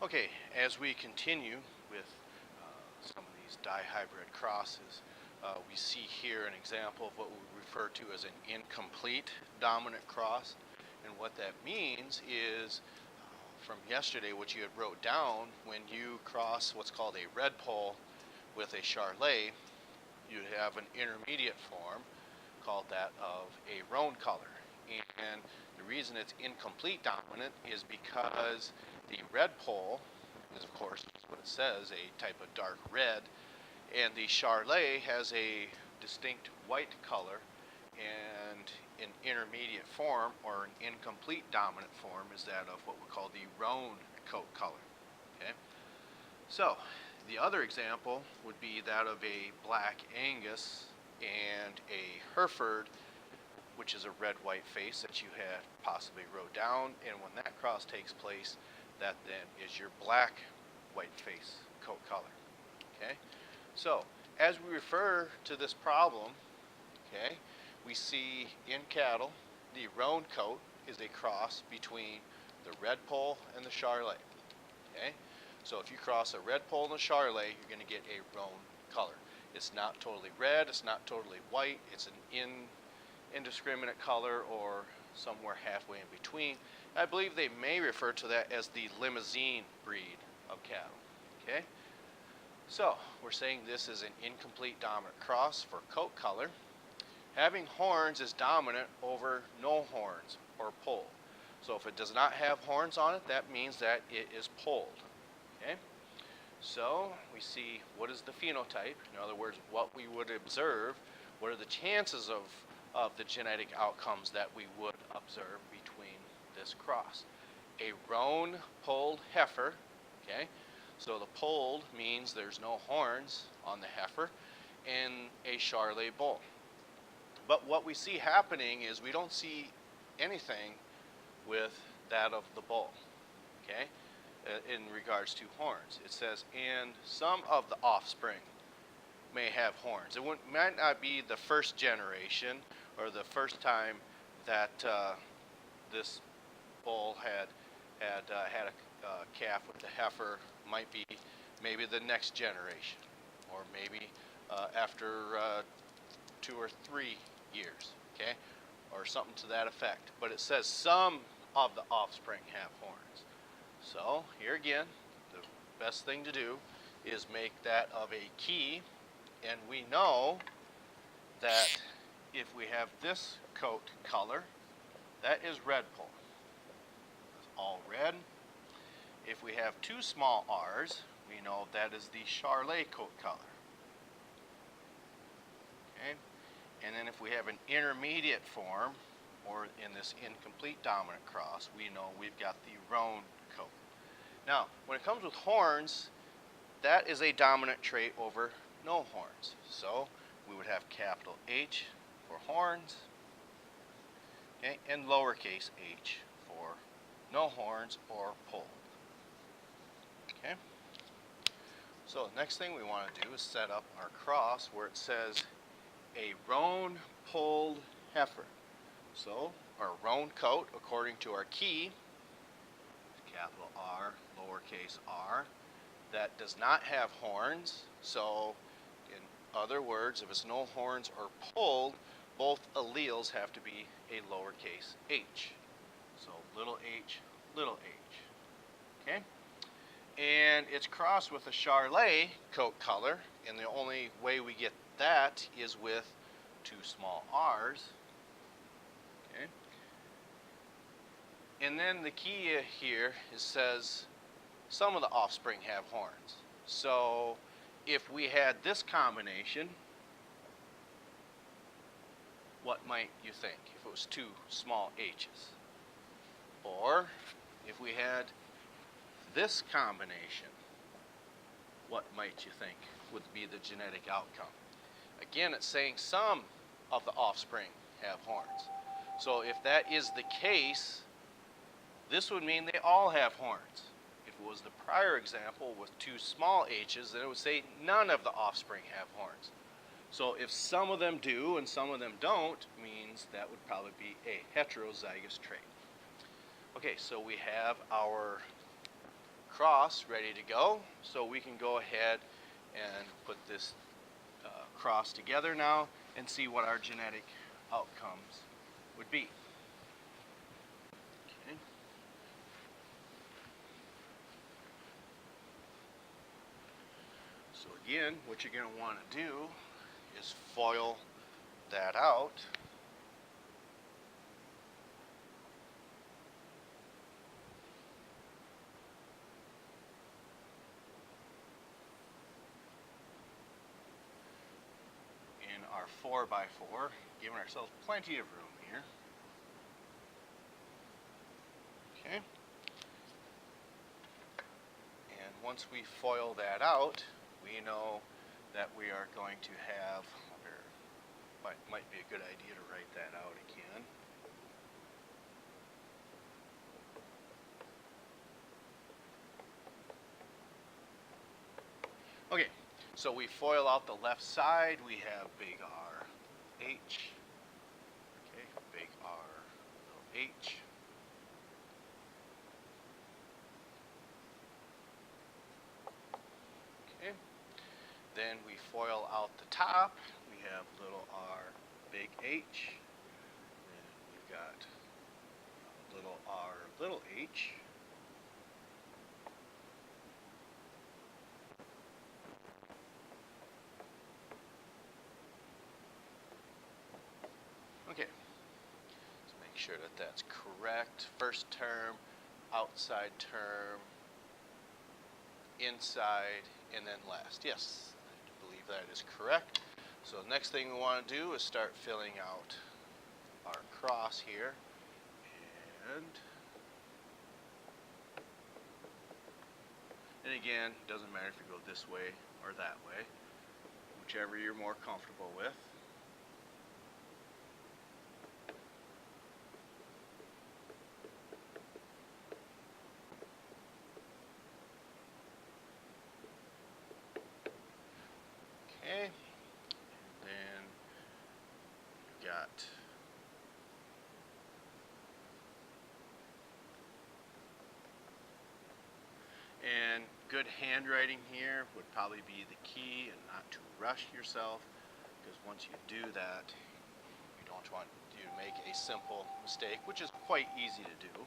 Okay, as we continue with some of these dihybrid crosses, we see here an example of what we refer to as an incomplete dominant cross. And what that means is, from yesterday, what you had wrote down, when you cross what's called a red pole with a charlet, you have an intermediate form called that of a roan color. And the reason it's incomplete dominant is because the red pole is, of course, what it says, a type of dark red, and the charlet has a distinct white color, and an intermediate form, or an incomplete dominant form, is that of what we call the roan coat color. Okay, so the other example would be that of a black Angus and a Hereford, which is a red-white face that you had possibly wrote down, and when that cross takes place, that then is your black white face coat color. Okay, so as we refer to this problem, okay, we see in cattle the roan coat is a cross between the red pole and the charlet. Okay, so if you cross a red pole and a charlet, you're going to get a roan color. It's not totally red, it's not totally white, it's an indiscriminate color, or somewhere halfway in between. I believe they may refer to that as the limousine breed of cattle. Okay, so we're saying this is an incomplete dominant cross for coat color. Having horns is dominant over no horns or polled. So if it does not have horns on it, that means that it is polled. Okay, so we see what is the phenotype. In other words, what we would observe. What are the chances of the genetic outcomes that we would observe between this cross? A roan polled heifer. Okay, so the polled means there's no horns on the heifer, and a charlet bull. But what we see happening is we don't see anything with that of the bull, okay, in regards to horns. It says, and some of the offspring may have horns. It might not be the first generation or the first time that this bull had a calf with the heifer. Might be maybe the next generation, or maybe after 2 or 3 years, okay, or something to that effect. But it says some of the offspring have horns. So here again, the best thing to do is make that of a key, and we know that if we have this coat color, that is red pole. It's all red. If we have 2 small r's, we know that is the charlet coat color. Okay, and then if we have an intermediate form, or in this incomplete dominant cross, we know we've got the roan coat. Now, when it comes with horns, that is a dominant trait over no horns. So we would have capital H for horns, okay, and lowercase h for no horns or polled. Okay. So the next thing we want to do is set up our cross where it says a roan polled heifer. So our roan coat, according to our key, capital R, lowercase r, that does not have horns. So in other words, if it's no horns or polled, both alleles have to be a lowercase h. So little h, little h. Okay? And it's crossed with a charlet coat color, and the only way we get that is with 2 small r's. Okay. And then the key here says some of the offspring have horns. So if we had this combination, what might you think if it was 2 small h's? Or if we had this combination, what might you think would be the genetic outcome? Again, it's saying some of the offspring have horns. So if that is the case, this would mean they all have horns. If it was the prior example with 2 small h's, then it would say none of the offspring have horns. So if some of them do and some of them don't, means that would probably be a heterozygous trait. Okay, so we have our cross ready to go, so we can go ahead and put this cross together now and see what our genetic outcomes would be. Okay. So again, what you're going to want to do is foil that out. In our 4x4, giving ourselves plenty of room here. Okay. And once we foil that out, we know that we are going to have, might be a good idea to write that out again. Okay, so we foil out the left side, we have big R, H, okay, big R, little H. Okay, then we foil out the top, we have little r, big H, then we've got little r, little h. Okay, let's make sure that that's correct. First term, outside term, inside, and then last. Yes, I believe that is correct. So the next thing we want to do is start filling out our cross here. And again, it doesn't matter if you go this way or that way, whichever you're more comfortable with. Okay, and then you've got and good handwriting here would probably be the key, and not to rush yourself, because once you do that, you don't want you to make a simple mistake, which is quite easy to do.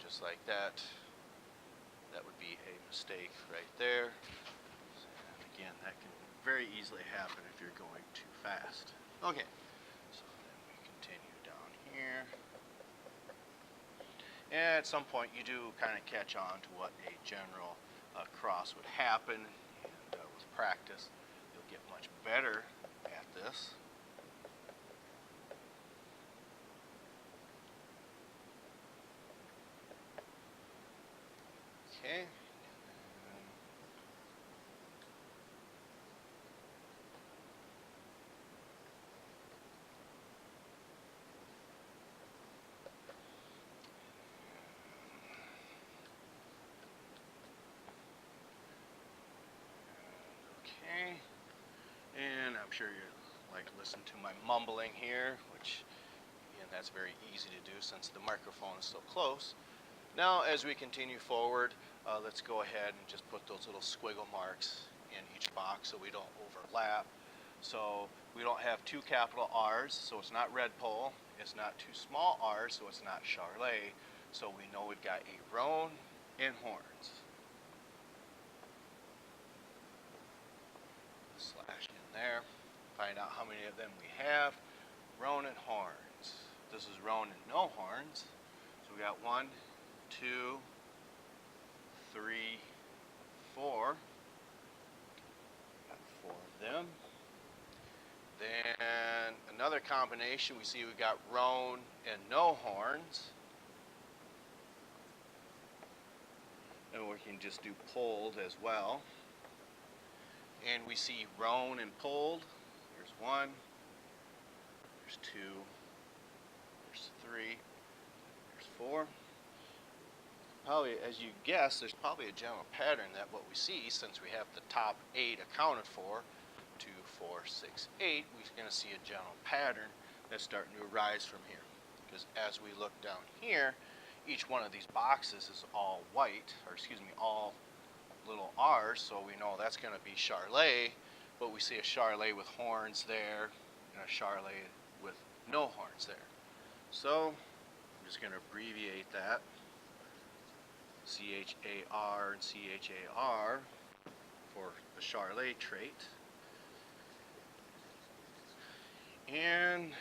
Just like that, that would be a mistake right there. And again, that can very easily happen if you're going too fast. Okay, so then we continue down here. And at some point you do kind of catch on to what a general cross would happen, and with practice you'll get much better at this. Okay. Okay. And I'm sure you like to listen to my mumbling here, which again, that's very easy to do since the microphone is so close. Now, as we continue forward, let's go ahead and just put those little squiggle marks in each box so we don't overlap. So we don't have two capital R's, so it's not red pole. It's not two small R's, so it's not Charlet. So we know we've got a roan and horns. Slash in there. Find out how many of them we have. Roan and horns. This is roan and no horns. So we got 1, 2, 3, 4. Got 4 of them. Then another combination, we see we got roan and no horns. And we can just do polled as well. And we see roan and polled. There's 1, there's 2, there's 3, there's 4. Probably, as you guess, there's probably a general pattern that what we see, since we have the top 8 accounted for, to 4, 6, 8, we're going to see a general pattern that's starting to arise from here. Because as we look down here, each one of these boxes is all white, or excuse me, all little R's, so we know that's going to be Charlet, but we see a Charlet with horns there, and a Charlet with no horns there. So I'm just going to abbreviate that, CHAR and CHAR for the Charlet trait. And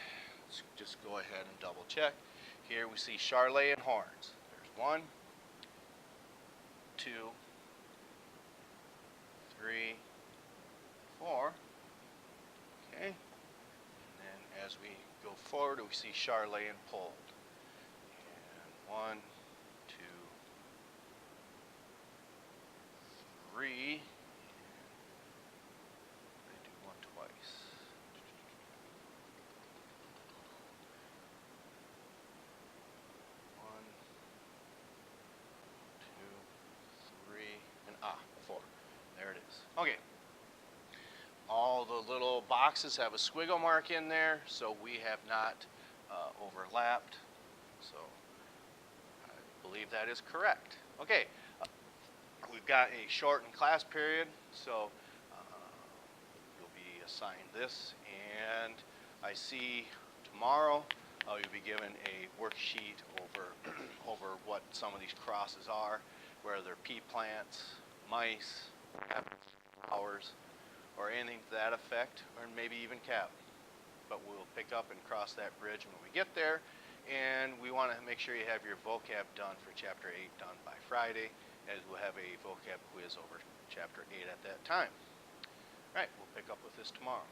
let's just go ahead and double check. Here we see Charlet and horns. There's 1, 2, 3, 4. Okay. And then as we go forward, we see Charlet and pulled. And 1, 2, 3. And I do 1 twice. 1, 2, 3, and 4. There it is. Okay. All the little boxes have a squiggle mark in there, so we have not overlapped. So I believe that is correct. Okay. We've got a shortened class period, so you'll be assigned this, and I see tomorrow you'll be given a worksheet over over what some of these crosses are, whether they're pea plants, mice, flowers, or anything to that effect, or maybe even cattle. But we'll pick up and cross that bridge when we get there, and we want to make sure you have your vocab done for Chapter 8 done by Friday, as we'll have a vocab quiz over Chapter 8 at that time. All right, we'll pick up with this tomorrow.